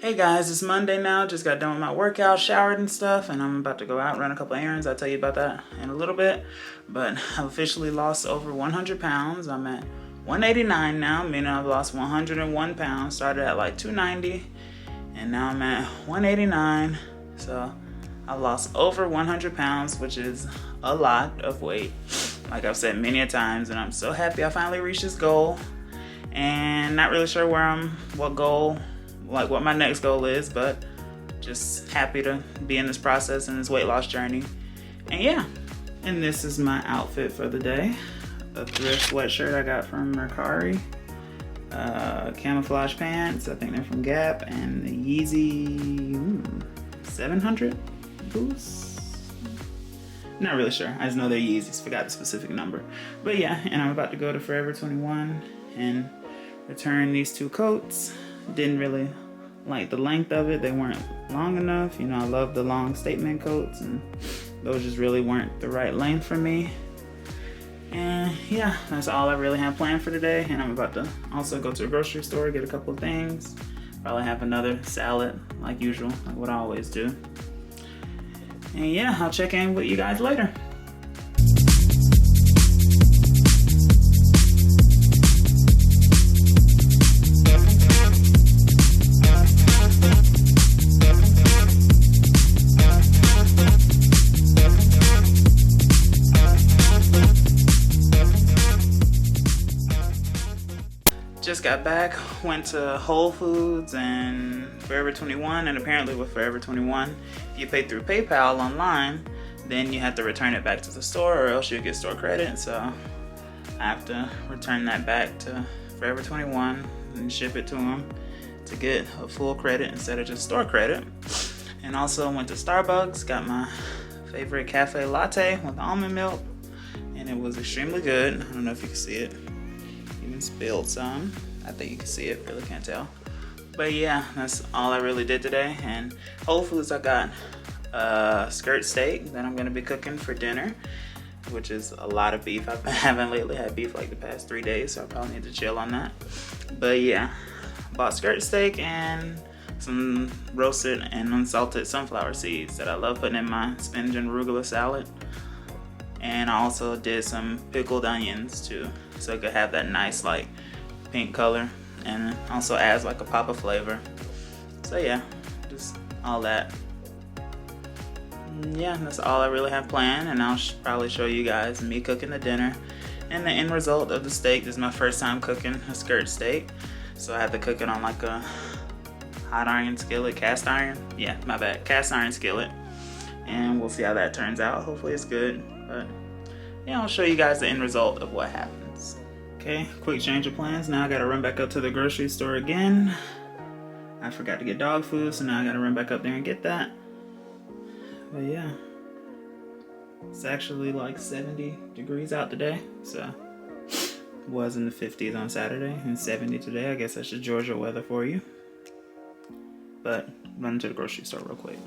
Hey guys, it's Monday now. Just got done with my workout, showered and stuff, and I'm about to go out and run a couple errands. I'll tell you about that in a little bit. But I've officially lost over 100 pounds. I'm at 189 now, meaning I've lost 101 pounds. Started at like 290, and now I'm at 189. So I've lost over 100 pounds, which is a lot of weight, like I've said many a times, and I'm so happy I finally reached this goal. And not really sure what my next goal is, but just happy to be in this process and this weight loss journey. And yeah, and this is my outfit for the day. A thrift sweatshirt I got from Mercari, camouflage pants, I think they're from Gap, and the Yeezy 700 boots. Not really sure, I just know they're Yeezys, forgot the specific number. But yeah, and I'm about to go to Forever 21 and return these two coats. Didn't really like the length of it. They weren't long enough. You know, I love the long statement coats, and those just really weren't the right length for me. And yeah, that's all I really have planned for today. And I'm about to also go to the grocery store, get a couple of things. Probably have another salad like usual, like what I always do. And yeah, I'll check in with you guys later. Just got back, went to Whole Foods and Forever 21, and apparently with Forever 21, if you pay through PayPal online, then you have to return it back to the store or else you'll get store credit. So I have to return that back to Forever 21 and ship it to them to get a full credit instead of just store credit. And also went to Starbucks, got my favorite cafe latte with almond milk, and it was extremely good. I don't know if you can see it. Even spilled some. I think you can see it, really can't tell. But yeah, that's all I really did today. And Whole Foods, I got skirt steak that I'm gonna be cooking for dinner, which is a lot of beef. I haven't lately had beef like the past 3 days, so I probably need to chill on that. But yeah, bought skirt steak and some roasted and unsalted sunflower seeds that I love putting in my spinach and arugula salad. And I also did some pickled onions too, so it could have that nice like pink color, and also adds like a pop of flavor. So yeah, just all that. Yeah, that's all I really have planned, and I'll probably show you guys me cooking the dinner and the end result of the steak. This is my first time cooking a skirt steak, so I had to cook it on like a hot iron skillet, cast iron. Yeah, my bad, cast iron skillet. And we'll see how that turns out. Hopefully it's good. But yeah, I'll show you guys the end result of what happens. Okay, quick change of plans. Now I gotta run back up to the grocery store again. I forgot to get dog food, so now I gotta run back up there and get that. But yeah, it's actually like 70 degrees out today. So it was in the 50s on Saturday and 70 today. I guess that's the Georgia weather for you. But running to the grocery store real quick.